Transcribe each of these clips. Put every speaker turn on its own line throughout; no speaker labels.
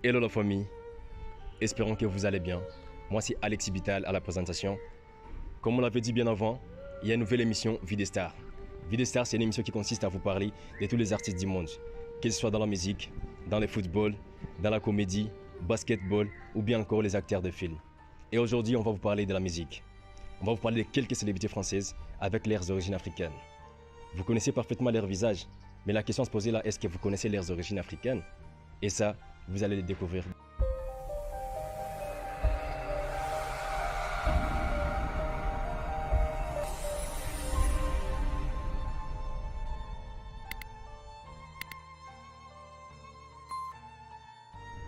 Hello la famille, espérons que vous allez bien. Moi c'est Alexis Vital à la présentation. Comme on l'avait dit bien avant, il y a une nouvelle émission Vie des Stars. Vie des Stars, c'est une émission qui consiste à vous parler de tous les artistes du monde, qu'ils soient dans la musique, dans le football, dans la comédie, basketball ou bien encore les acteurs de films. Et aujourd'hui, on va vous parler de la musique. On va vous parler de quelques célébrités françaises avec leurs origines africaines. Vous connaissez parfaitement leurs visages, mais la question à se poser là, est-ce que vous connaissez leurs origines africaines? Et ça, vous allez le découvrir.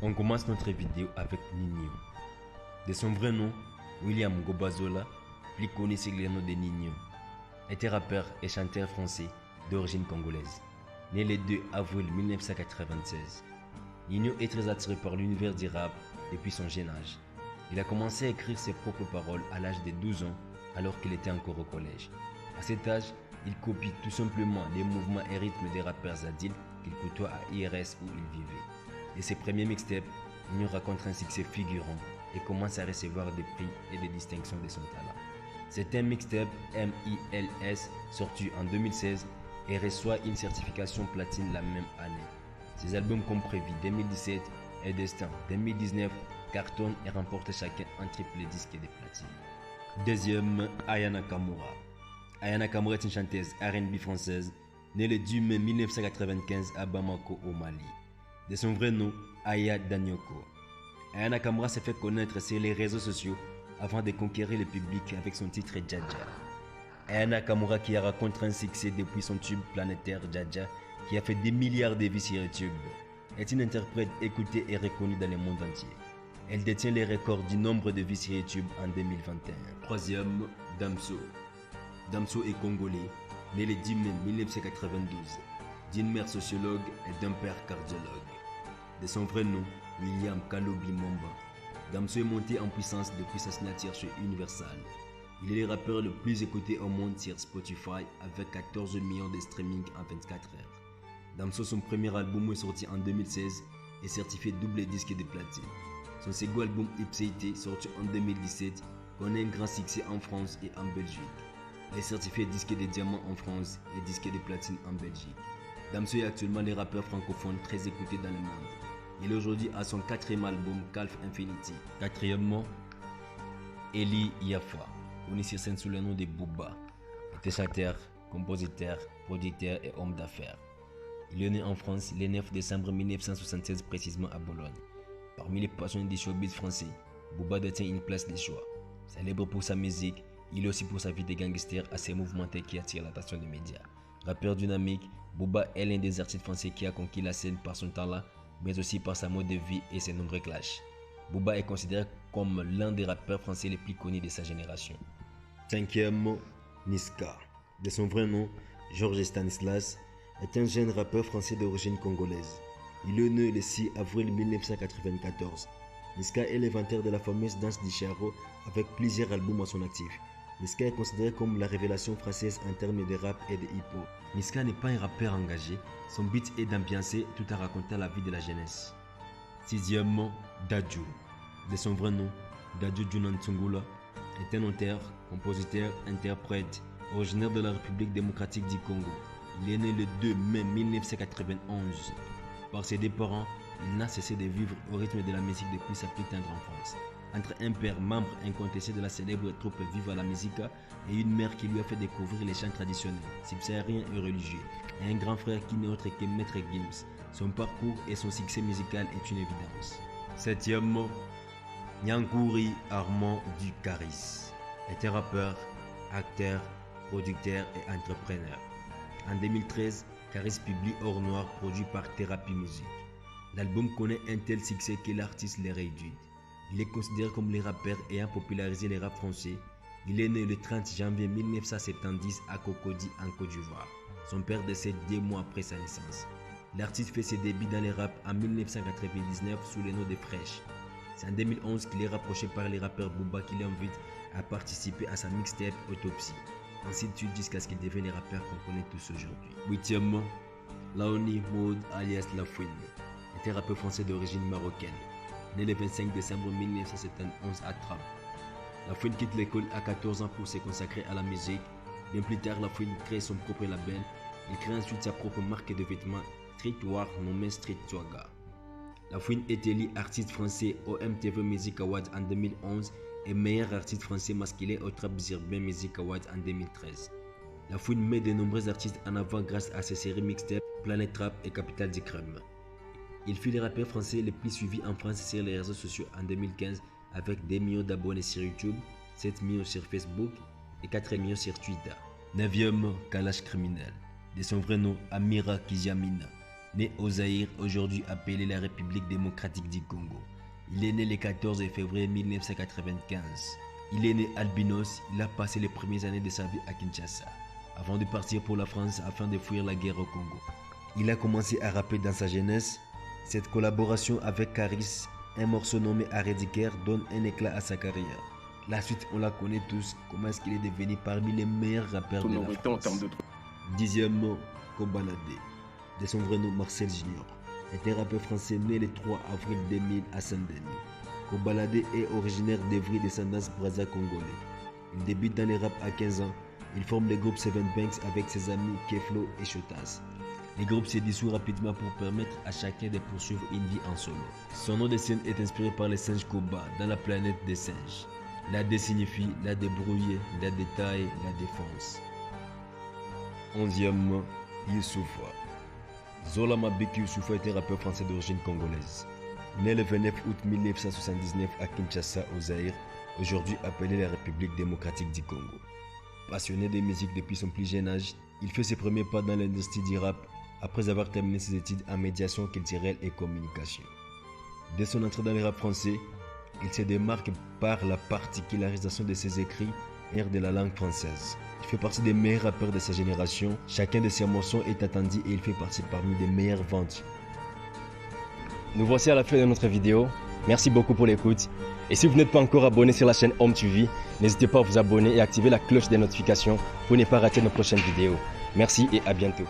On commence notre vidéo avec Ninho. De son vrai nom, William Gobazola, plus connu sous le nom de Ninho, était rappeur et chanteur français d'origine congolaise, né le 2 avril 1996. Ninho est très attiré par l'univers du rap depuis son jeune âge. Il a commencé à écrire ses propres paroles à l'âge de 12 ans alors qu'il était encore au collège. À cet âge, il copie tout simplement les mouvements et rythmes des rappeurs Zadil qu'il côtoie à IRS où il vivait. Et ses premiers mixtapes, Ninho rencontre un succès fulgurant et commence à recevoir des prix et des distinctions de son talent. C'est un mixtape MILS sorti en 2016 et reçoit une certification platine la même année. Ses albums comme Prévis 2017 et Destin 2019 cartonnent et remportent chacun un triple disque de platine. Deuxième, Aya Nakamura. Aya Nakamura est une chanteuse R&B française née le 10 mai 1995 à Bamako au Mali. De son vrai nom, Aya Danyoko. Aya Nakamura s'est fait connaître sur les réseaux sociaux avant de conquérir le public avec son titre Dja Dja. Aya Nakamura qui a rencontré un succès depuis son tube planétaire Dja Dja qui a fait des milliards de vues sur YouTube, est une interprète écoutée et reconnue dans le monde entier. Elle détient les records du nombre de vues sur YouTube en 2021. Troisième, Damso. Damso est congolais, né le 10 mai 1992, d'une mère sociologue et d'un père cardiologue. De son vrai nom, William Kalobi Momba, Damso est monté en puissance depuis sa signature chez Universal. Il est le rappeur le plus écouté au monde sur Spotify avec 14 millions de streaming en 24 heures. Damso, son premier album est sorti en 2016 et certifié double disque de platine. Son second album Ipséité, sorti en 2017, connaît un grand succès en France et en Belgique. Il est certifié disque de diamant en France et disque de platine en Belgique. Damso est actuellement le rappeur francophone très écouté dans le monde. Il est aujourd'hui à son quatrième album Calf Infinity. Quatrièmement, Eli Yafa, connu sur scène sous le nom de Booba, était chanteur, compositeur, producteur et homme d'affaires. Il est né en France le 9 décembre 1976 précisément à Bologne. Parmi les passionnés du showbiz français, Booba détient une place de choix. Célèbre pour sa musique, il est aussi pour sa vie de gangster assez mouvementée qui attire l'attention des médias. Rappeur dynamique, Booba est l'un des artistes français qui a conquis la scène par son talent, mais aussi par sa mode de vie et ses nombreux clashs. Booba est considéré comme l'un des rappeurs français les plus connus de sa génération. Cinquième, Niska. De son vrai nom, Georges Stanislas, est un jeune rappeur français d'origine congolaise. Il est né le 6 avril 1994. Niska est l'inventeur de la fameuse danse du charreau avec plusieurs albums à son actif. Niska est considéré comme la révélation française en termes de rap et de hip-hop. Niska n'est pas un rappeur engagé, son but est d'ambiancer tout en racontant la vie de la jeunesse. Sixièmement, Dadju. De son vrai nom, Dadju Junantsungula, est un auteur, compositeur, interprète, originaire de la République démocratique du Congo. Il est né le 2 mai 1991. Par ses deux parents, il n'a cessé de vivre au rythme de la musique depuis sa plus tendre enfance. Entre un père membre incontesté de la célèbre troupe Viva la Musica et une mère qui lui a fait découvrir les chants traditionnels, subsahariens et religieux, et un grand frère qui n'est autre que Maître Gims, son parcours et son succès musical est une évidence. Septièmement, Nyankouri Armand du Caris était rappeur, acteur, producteur et entrepreneur. En 2013, Caris publie Hors Noir produit par Thérapie Musique. L'album connaît un tel succès que l'artiste l'est réduit. Il est considéré comme le rappeur ayant popularisé le rap français. Il est né le 30 janvier 1970 à Cocody en Côte d'Ivoire. Son père décède 2 mois après sa naissance. L'artiste fait ses débuts dans le rap en 1999 sous le nom de Fresh. C'est en 2011 qu'il est rapproché par le rappeur Booba qui l'invite à participer à sa mixtape Autopsie. Ainsi de suite jusqu'à ce qu'il devienne le rappeur qu'on connaît tous aujourd'hui. Huitièmement, Laoni Maud alias La Fouine est un rappeur français d'origine marocaine, né le 25 décembre 1971 à Trappes. Lafouine quitte l'école à 14 ans pour se consacrer à la musique. Bien plus tard, Lafouine crée son propre label. Il crée ensuite sa propre marque de vêtements streetwear nommée Street Swaga. Lafouine est élu artiste français au MTV Music Awards en 2011 et meilleur artiste français masculin au Trappes Urbain Music Awards en 2013. Lafouine met de nombreux artistes en avant grâce à ses séries mixtapes Planet Trap et Capital du Crème. Il fut le rappeur français le plus suivi en France sur les réseaux sociaux en 2015 avec 2 millions d'abonnés sur YouTube, 7 millions sur Facebook et 4 millions sur Twitter. 9e Kalash criminel. De son vrai nom, Amira Kijamina. Né au Zaïre, aujourd'hui appelé la République démocratique du Congo. Il est né le 14 février 1995. Il est né albinos, il a passé les premières années de sa vie à Kinshasa, avant de partir pour la France afin de fuir la guerre au Congo. Il a commencé à rapper dans sa jeunesse. Cette collaboration avec Caris, un morceau nommé Arédicaire, donne un éclat à sa carrière. La suite, on la connaît tous, comment est-ce qu'il est devenu parmi les meilleurs rappeurs de la France. 10e, Kobalade. De son vrai nom, Marcel Junior, est un rappeur français né le 3 avril 2000 à Saint-Denis. Kobalade est originaire d'Evry, descendance Brazza congolais. Il débute dans le rap à 15 ans. Il forme le groupe Seven Banks avec ses amis Keflo et Chotas. Le groupe s'est dissous rapidement pour permettre à chacun de poursuivre une vie en solo. Son nom de scène est inspiré par les singes Koba dans la planète des singes. La D signifie la débrouiller, la détail, la défense. 11e, Youssoufa. Zola Mabiki Youssoufa est un rappeur français d'origine congolaise. Né le 29 août 1979 à Kinshasa au Zaïre, aujourd'hui appelé la République démocratique du Congo. Passionné de musique depuis son plus jeune âge, il fait ses premiers pas dans l'industrie du rap après avoir terminé ses études en médiation culturelle et communication. Dès son entrée dans le rap français, il se démarque par la particularisation de ses écrits et de la langue française. Il fait partie des meilleurs rappeurs de sa génération. Chacun de ses morceaux est attendu et il fait partie parmi les meilleures ventes.
Nous voici à la fin de notre vidéo. Merci beaucoup pour l'écoute. Et si vous n'êtes pas encore abonné sur la chaîne Home TV, n'hésitez pas à vous abonner et activer la cloche des notifications pour ne pas rater nos prochaines vidéos. Merci et à bientôt.